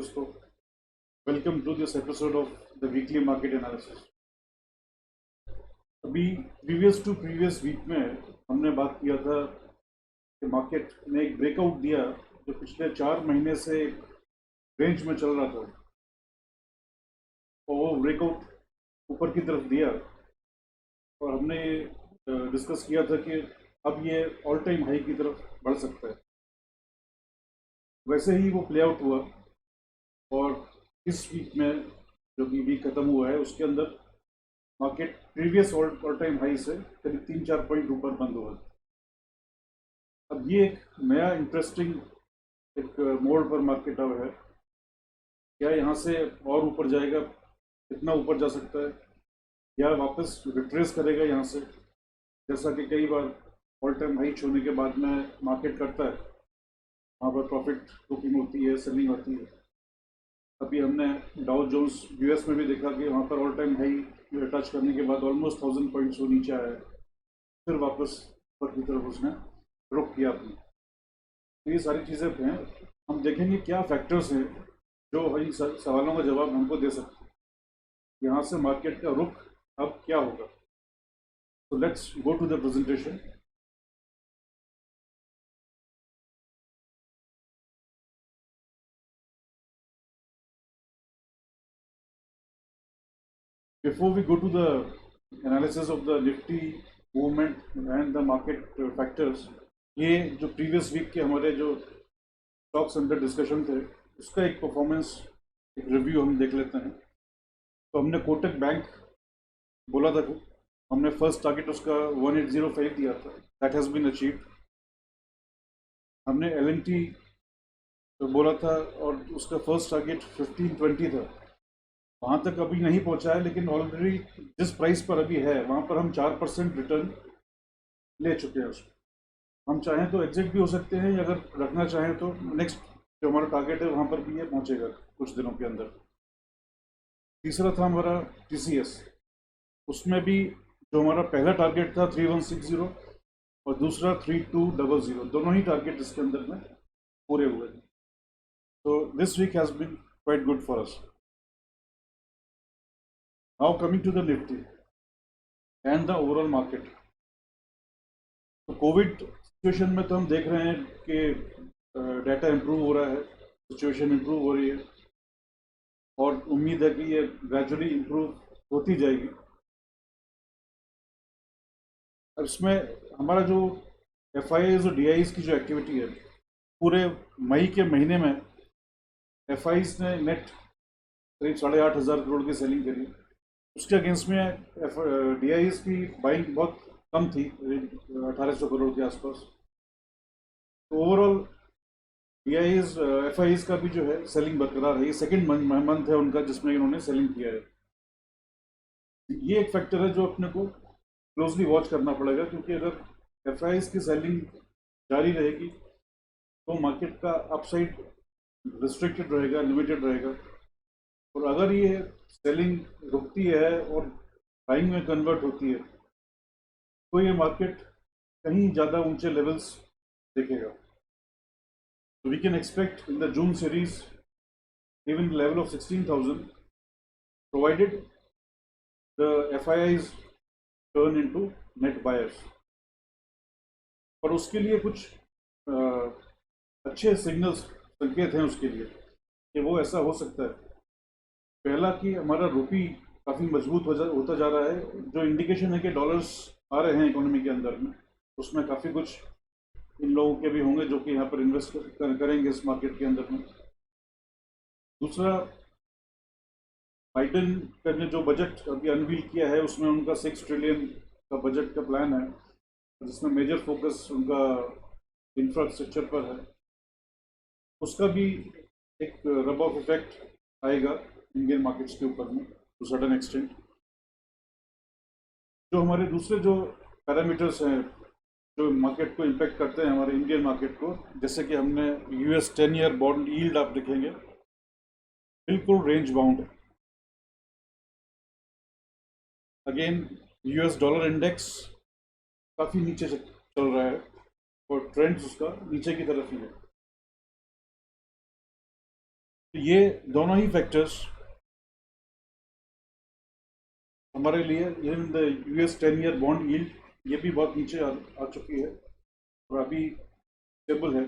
दोस्तों, welcome to this episode of the weekly market analysis. अभी previous week में हमने बात किया था कि मार्केट ने एक ब्रेकआउट दिया जो पिछले 4 महीने से रेंज में चल रहा था, और वो ब्रेकआउट ऊपर की तरफ दिया और हमने डिस्कस किया था कि अब ये ऑल टाइम हाई की तरफ बढ़ सकता है। वैसे ही वो प्ले आउट हुआ और इस वीक में जो कि वीक खत्म हुआ है उसके अंदर market previous all time high से करीब 3-4 पॉइंट ऊपर बंद हुआ। अब ये एक नया इंटरेस्टिंग एक मोड़ पर मार्केट अब है। क्या यहाँ से और ऊपर जाएगा, कितना ऊपर जा सकता है, या वापस रिट्रेस करेगा यहाँ से, जैसा कि कई बार ऑल टाइम हाई छूने के बाद में मार्केट करता है, वहाँ पर प्रॉफिट बुकिंग होती है, सेलिंग होती है। अभी हमने डाउ जोन्स यूएस में भी देखा कि वहाँ पर ऑल टाइम हाई टच करने के बाद ऑलमोस्ट 1000 पॉइंट्स वो नीचे आया, फिर वापस ऊपर की तरफ उसने रुक किया अपनी। तो ये सारी चीज़ें हैं, हम देखेंगे क्या फैक्टर्स हैं जो इन सवालों का जवाब हमको दे सकते हैं, यहाँ से मार्केट का रुख अब क्या होगा। तो let's go to the presentation. Before we go to the analysis of the Nifty movement and the market factors, ये जो प्रीवियस वीक के हमारे जो स्टॉक्स अंडर डिस्कशन थे उसका एक परफॉर्मेंस एक रिव्यू हम देख लेते हैं। तो हमने कोटक बैंक बोला था, हमने फर्स्ट टारगेट उसका 1805 दिया था, दैट हैज़ बीन अचीव्ड। हमने एल तो बोला था और उसका फर्स्ट टारगेट 1520 था, वहाँ तक अभी नहीं पहुँचा है, लेकिन ऑलरेडी जिस प्राइस पर अभी है वहाँ पर हम 4% रिटर्न ले चुके हैं उसको। हम चाहें तो एग्जिट भी हो सकते हैं, या अगर रखना चाहें तो नेक्स्ट जो हमारा टारगेट है वहाँ पर भी ये पहुँचेगा कुछ दिनों के अंदर। तीसरा था हमारा TCS, उसमें भी जो हमारा पहला टारगेट था 3160 और दूसरा 3200, दोनों ही टारगेट इसके अंदर में पूरे हुए। तो this week has been quite good for us. Now coming to the Nifty and the overall market. तो कोविड सिचुएशन में तो हम देख रहे हैं कि डाटा इम्प्रूव हो रहा है, सिचुएशन इम्प्रूव हो रही है, और उम्मीद है कि ये ग्रेजुअली इम्प्रूव होती जाएगी। अब इसमें हमारा जो FIIs और DIIs की जो एक्टिविटी है, पूरे मई के महीने में FIIs ने नेट करीब 8,500 करोड़ की सेलिंग करी। उसके अगेंस्ट में DIIs की बाइंग बहुत कम थी, 1800 करोड़ के आसपास। तो ओवरऑल DIIs FIIs का भी जो है सेलिंग बरकरार है। ये सेकेंड मंथ है उनका जिसमें इन्होंने सेलिंग किया है। ये एक फैक्टर है जो अपने को क्लोजली वॉच करना पड़ेगा, क्योंकि अगर FIIs की सेलिंग जारी रहेगी तो मार्केट का अपसाइड रिस्ट्रिक्टेड रहेगा, लिमिटेड रहेगा। और अगर ये सेलिंग रुकती है और बाइंग में कन्वर्ट होती है तो ये मार्केट कहीं ज़्यादा ऊंचे लेवल्स देखेगा। So we can expect in the June series even the level of 16,000, provided the FIIs turn into net buyers। पर उसके लिए कुछ अच्छे सिग्नल्स, संकेत हैं उसके लिए कि वो ऐसा हो सकता है। पहला कि हमारा रुपी काफ़ी मजबूत होता जा रहा है, जो इंडिकेशन है कि डॉलर्स आ रहे हैं इकोनॉमी के अंदर में, उसमें काफ़ी कुछ इन लोगों के भी होंगे जो कि यहाँ पर इन्वेस्ट करेंगे इस मार्केट के अंदर में। दूसरा, बाइडन ने जो बजट अभी अनवील किया है उसमें उनका 6 ट्रिलियन का बजट का प्लान है, जिसमें मेजर फोकस उनका इंफ्रास्ट्रक्चर पर है। उसका भी एक रब ऑफ इफेक्ट आएगा इंडियन मार्केट्स के ऊपर में टू सर्टेन एक्सटेंट। जो हमारे दूसरे जो पैरामीटर्स हैं जो मार्केट को इम्पेक्ट करते हैं हमारे इंडियन मार्केट को, जैसे कि हमने US 10 ईयर बॉन्ड यील्ड आप देखेंगे बिल्कुल रेंज बाउंड है। अगेन US डॉलर इंडेक्स काफ़ी नीचे चल रहा है और ट्रेंड्स उसका नीचे की तरफ ही है। तो ये दोनों ही फैक्टर्स हमारे लिए, even the US 10 year bond yield ये भी बहुत नीचे आ चुकी है और अभी स्टेबल है।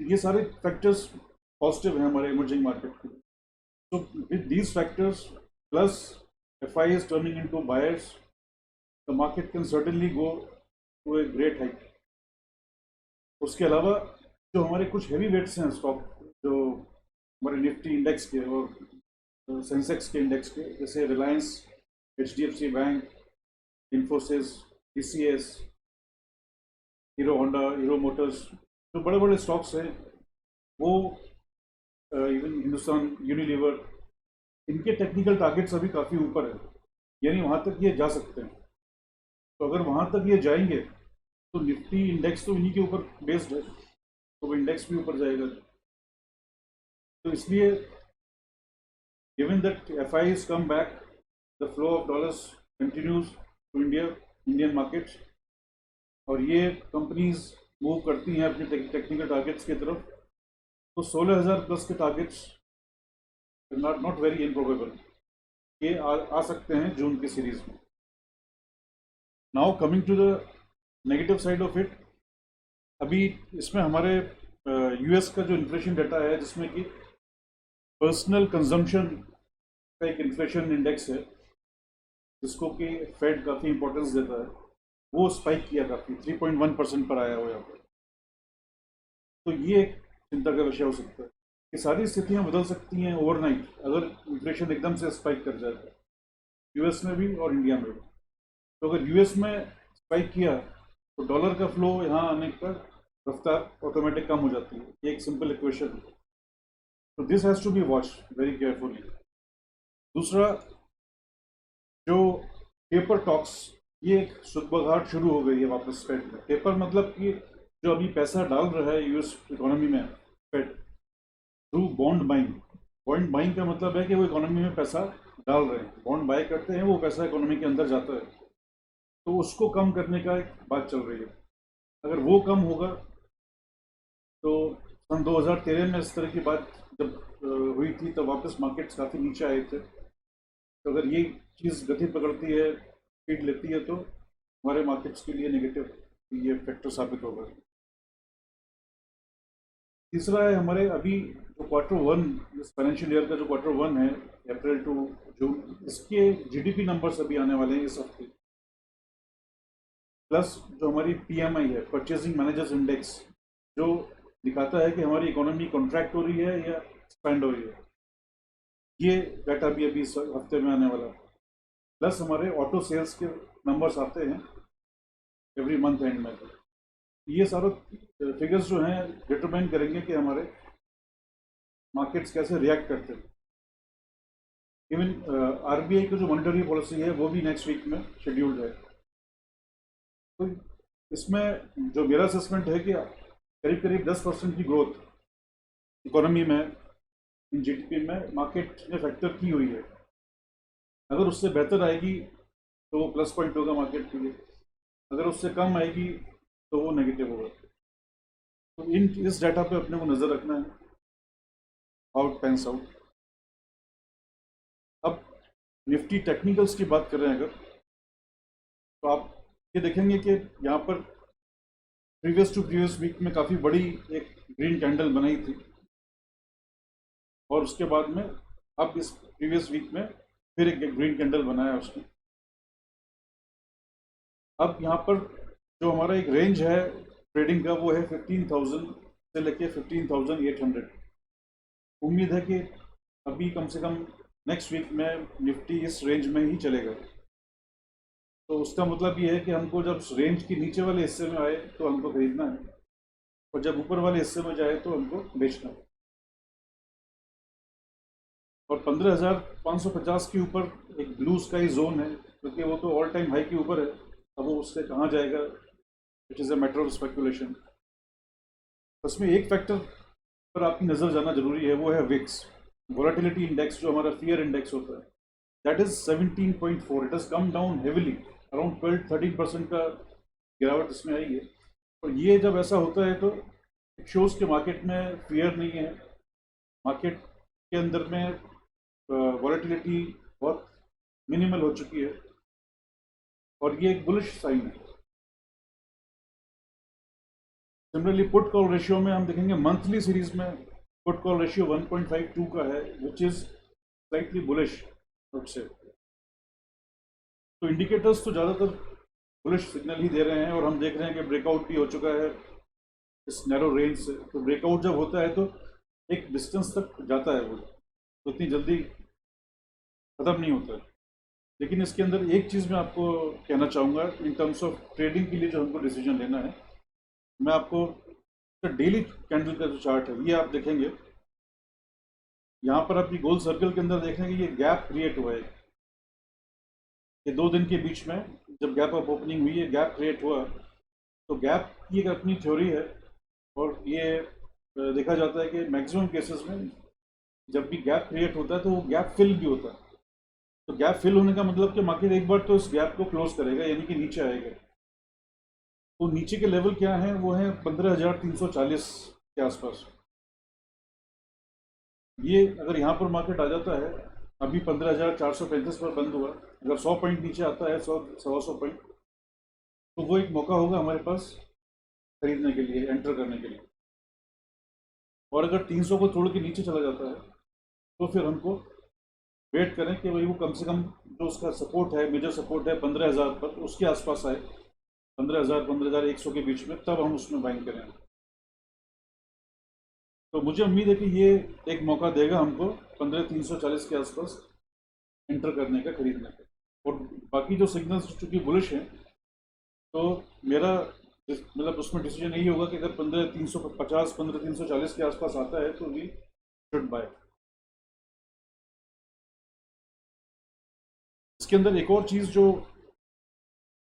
ये सारे फैक्टर्स पॉजिटिव हैं हमारे इमर्जिंग मार्केट के लिए। So with these factors plus FIs turning into buyers, the market can certainly go to a great hike. उसके अलावा जो हमारे कुछ हैवी वेट्स हैं स्टॉक, जो हमारे निफ्टी इंडेक्स के और सेंसेक्स के इंडेक्स के, जैसे Reliance, HDFC bank, Infosys, TCS, hero Honda, hero Motors, जो बड़े बड़े स्टॉक्स हैं वो, इवन हिंदुस्तान यूनिलीवर, इनके टेक्निकल टारगेट्स अभी काफ़ी ऊपर है, यानी वहाँ तक ये जा सकते हैं। तो अगर वहाँ तक ये जाएंगे तो निफ्टी इंडेक्स तो इन्हीं के ऊपर बेस्ड है, तो वो इंडेक्स भी ऊपर जाएगा। तो इसलिए given that FIs come back, the flow of dollars continues to Indian markets, और ये कंपनीज मूव करती हैं अपने टेक्निकल टारगेट्स की तरफ, तो 16,000 प्लस के टारगेट्स नॉट वेरी इम्प्रोबेबल, ये आ सकते हैं जून की सीरीज में। Now coming to the negative side of it, अभी इसमें हमारे US का जो इन्फ्लेशन डाटा है, जिसमें कि पर्सनल कंजम्पशन का एक इन्फ्लेशन इंडेक्स है जिसको कि फेड काफ़ी इंपॉर्टेंस देता है, वो स्पाइक किया काफ़ी, 3.1% पर आया हो यहाँ पर। तो ये एक चिंता का विषय हो सकता है। ये सारी स्थितियाँ बदल सकती हैं ओवरनाइट अगर इन्फ्लेशन एकदम से स्पाइक कर जाए तो, US में भी और इंडिया में भी। तो अगर US में स्पाइक किया तो डॉलर का फ्लो यहाँ आने पर रफ्तार ऑटोमेटिक कम हो जाती है, ये एक सिंपल इक्वेशन है। तो this has to be watch very carefully. दूसरा, जो पेपर टॉक्स, ये एक सुगबुगाहट शुरू हो गई है वापस फेड में। पेपर मतलब कि जो अभी पैसा डाल रहा है US इकोनॉमी में fed through bond buying. Bond buying का मतलब है कि वो इकोनॉमी में पैसा डाल रहे हैं, बॉन्ड बाय करते हैं, वो पैसा इकोनॉमी के अंदर जाता है, तो उसको कम करने का एक बात चल रही है। अगर वो कम होगा तो सन 2013 में इस तरह की बात जब हुई थी तो वापस मार्केट्स काफ़ी नीचे आए थे। तो अगर ये चीज़ गति पकड़ती है, स्पीड लेती है, तो हमारे मार्केट्स के लिए नेगेटिव ये फैक्टर साबित होगा। तीसरा है हमारे अभी जो Q1, इस फाइनेंशियल ईयर का जो Q1 है, अप्रैल टू जून, इसके GDP नंबर्स अभी आने वाले हैं इस हफ्ते। प्लस जो हमारी PMI है, परचेजिंग मैनेजर्स इंडेक्स, जो दिखाता है कि हमारी इकोनॉमी कॉन्ट्रैक्ट हो रही है या एक्सपेंड हो रही है, ये डाटा भी अभी इस हफ्ते में आने वाला है। प्लस हमारे ऑटो सेल्स के नंबर्स आते हैं एवरी मंथ एंड में। ये सारे फिगर्स जो हैं डिटरमाइन करेंगे कि हमारे मार्केट्स कैसे रिएक्ट करते हैं। इवन RBI की जो मॉनेटरी पॉलिसी है वो भी नेक्स्ट वीक में शेड्यूल्ड है। तो इसमें जो मेरा असेसमेंट है कि करीब करीब 10% की ग्रोथ इकोनॉमी में, इन GDP में मार्केट ने फैक्टर की हुई है। अगर उससे बेहतर आएगी तो वो प्लस पॉइंट होगा मार्केट के लिए, अगर उससे कम आएगी तो वो नेगेटिव होगा। तो इस डाटा पे अपने को नज़र रखना है, हाउ इट पैंस आउट। अब निफ्टी टेक्निकल्स की बात कर रहे हैं अगर, तो आप ये देखेंगे कि यहाँ पर प्रीवियस टू प्रीवियस वीक में काफ़ी बड़ी एक ग्रीन कैंडल बनाई थी, और उसके बाद में अब इस प्रीवियस वीक में फिर एक ग्रीन कैंडल बनाया उसने। अब यहाँ पर जो हमारा एक रेंज है ट्रेडिंग का, वो है 15,000 से लेके 15,800। उम्मीद है कि अभी कम से कम नेक्स्ट वीक में निफ्टी इस रेंज में ही चलेगा। तो उसका मतलब ये है कि हमको जब रेंज के नीचे वाले हिस्से में आए तो हमको खरीदना है, और जब ऊपर वाले हिस्से में जाए तो हमको बेचना है। और 15,550 के ऊपर एक ब्लू स्काई जोन है, क्योंकि वो तो ऑल टाइम हाई के ऊपर है। अब वो उससे कहाँ जाएगा, it is a matter of speculation. उसमें एक फैक्टर पर आपकी नज़र जाना जरूरी है, वो है विक्स वोलेटिलिटी इंडेक्स, जो हमारा फियर इंडेक्स होता है। That is 17.4। It has come down heavily, around 12-13% का गिरावट इसमें आई है। और ये जब ऐसा होता है तो इट शोज़ के मार्केट में फियर नहीं है, मार्केट के अंदर में वॉलेटिलिटी बहुत मिनिमल हो चुकी है और ये एक बुलिश साइन है। सिमिलरली पुट कॉल रेशियो में हम देखेंगे मंथली सीरीज में पुट कॉल रेशियो 1.52 का है, विच इज स्लाइटली बुलिश से। तो इंडिकेटर्स तो ज़्यादातर बुलिश सिग्नल ही दे रहे हैं और हम देख रहे हैं कि ब्रेकआउट भी हो चुका है इस नैरो रेंज से। तो ब्रेकआउट जब होता है तो एक डिस्टेंस तक जाता है वो, तो इतनी जल्दी ख़त्म नहीं होता है। लेकिन इसके अंदर एक चीज़ मैं आपको कहना चाहूँगा इन टर्म्स ऑफ ट्रेडिंग के लिए जो हमको डिसीजन लेना है, मैं आपको डेली कैंडल का जो चार्ट है ये आप देखेंगे। यहाँ पर अपनी गोल सर्कल के अंदर देखेंगे ये गैप क्रिएट हुआ है, ये 2 दिन के बीच में जब गैप अप ओपनिंग हुई है गैप क्रिएट हुआ। तो गैप की एक अपनी थ्योरी है और ये देखा जाता है कि मैक्सिमम केसेस में जब भी गैप क्रिएट होता है तो वो गैप फिल भी होता है। तो गैप फिल होने का मतलब कि मार्केट एक बार तो इस गैप को क्लोज करेगा, यानी कि नीचे आएगा। तो नीचे के लेवल क्या है, वो है 15,340 के आसपास। ये अगर यहाँ पर मार्केट आ जाता है, अभी 15,435 पर बंद हुआ, अगर 100 पॉइंट नीचे आता है, 100-125 पॉइंट, तो वो एक मौका होगा हमारे पास खरीदने के लिए, एंटर करने के लिए। और अगर 300 को तोड़ के नीचे चला जाता है तो फिर हमको वेट करें कि भाई वो कम से कम जो उसका सपोर्ट है, मेजर सपोर्ट है 15,000 पर, उसके आसपास आए, 15,000 15,100 के बीच में, तब हम उसमें बाइंग करें। तो मुझे उम्मीद है कि ये एक मौका देगा हमको 15,340 के आसपास एंटर करने का, खरीदने का। और बाकी जो सिग्नल्स चूँकि बुलिश हैं, तो मेरा मतलब उसमें डिसीजन यही होगा कि अगर 15,350 15,340 के आसपास आता है तो वी शुड बाय। इसके अंदर एक और चीज़ जो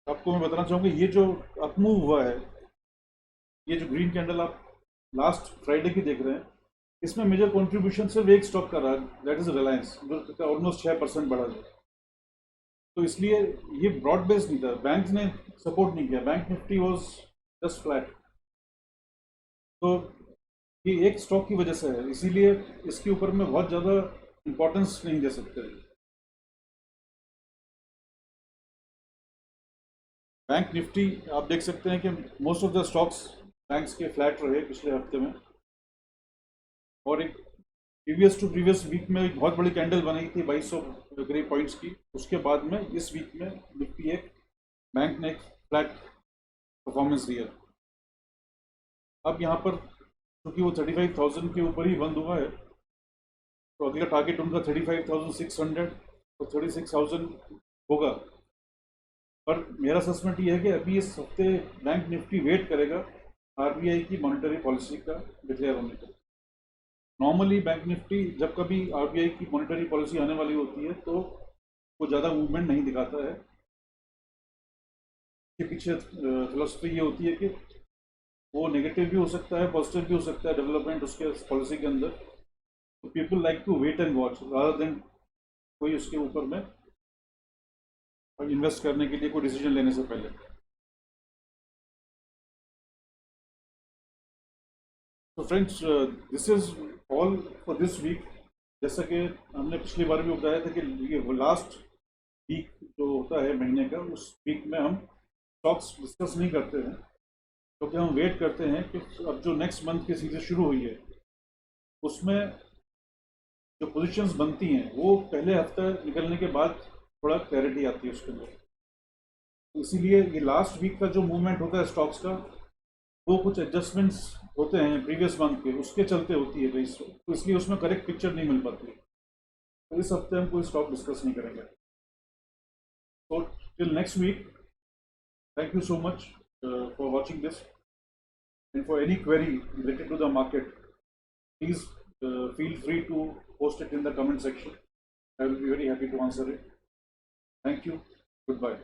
आपको मैं बताना चाहूँगा, ये जो अपमूव हुआ है, ये जो ग्रीन कैंडल आप लास्ट फ्राइडे की देख रहे हैं, इसमें मेजर कंट्रीब्यूशन सिर्फ एक स्टॉक का रहा, दैट इज रिलायंस, जो ऑलमोस्ट 6% बढ़ा है। तो इसलिए ये ब्रॉड बेस्ड नहीं था, बैंक ने सपोर्ट नहीं किया, bank Nifty was just flat. तो ये एक स्टॉक की वजह से है, इसीलिए इसके ऊपर में बहुत ज़्यादा इंपॉर्टेंस नहीं दे सकते। बैंक निफ्टी आप देख सकते हैं कि most of the stocks banks के फ्लैट रहे पिछले हफ्ते में, और एक प्रीवियस वीक में एक बहुत बड़ी कैंडल बनाई थी 2200 करीब पॉइंट्स की। उसके बाद में इस वीक में निफ्टी एक बैंक ने एक फ्लैट परफॉर्मेंस दिया। अब यहाँ पर क्योंकि वो 35,000 के ऊपर ही बंद हुआ है, तो अगला टारगेट उनका 35,600 और 36,000 होगा। पर मेरा असेसमेंट ये है कि अभी इस हफ्ते बैंक निफ्टी वेट करेगा आरबीआई की मॉनेटरी पॉलिसी का डिक्लेयर होने का। नॉर्मली बैंक निफ्टी जब कभी आरबीआई की मॉनेटरी पॉलिसी आने वाली होती है तो वो ज़्यादा मूवमेंट नहीं दिखाता है। इसके पीछे फिलोसफी ये होती है कि वो नेगेटिव भी हो सकता है, पॉजिटिव भी हो सकता है डेवलपमेंट उसके पॉलिसी के अंदर। तो people like to wait and watch rather than कोई उसके ऊपर में इन्वेस्ट करने के लिए कोई डिसीजन लेने से पहले। तो friends, this is all for this week. जैसा कि हमने पिछली बार भी बताया था कि ये लास्ट वीक जो होता है महीने का, उस वीक में हम स्टॉक्स डिस्कस नहीं करते हैं, क्योंकि हम वेट करते हैं कि अब जो नेक्स्ट मंथ की सीरीज शुरू हुई है उसमें जो पोजीशंस बनती हैं वो पहले हफ्ते निकलने के बाद थोड़ा क्लैरिटी आती है उसके अंदर। इसीलिए ये लास्ट वीक का जो मूवमेंट होता है स्टॉक्स का, वो कुछ एडजस्टमेंट्स होते हैं प्रीवियस मंथ के, उसके चलते होती है, तो इसलिए उसमें करेक्ट पिक्चर नहीं मिल पाती। तो इस हफ्ते हम कोई स्टॉक डिस्कस नहीं करेंगे। तो till next week, thank you so much for watching this, and for any query related to the market, please feel free to post it in the comment section. I will be very happy to answer it. Thank you. Goodbye.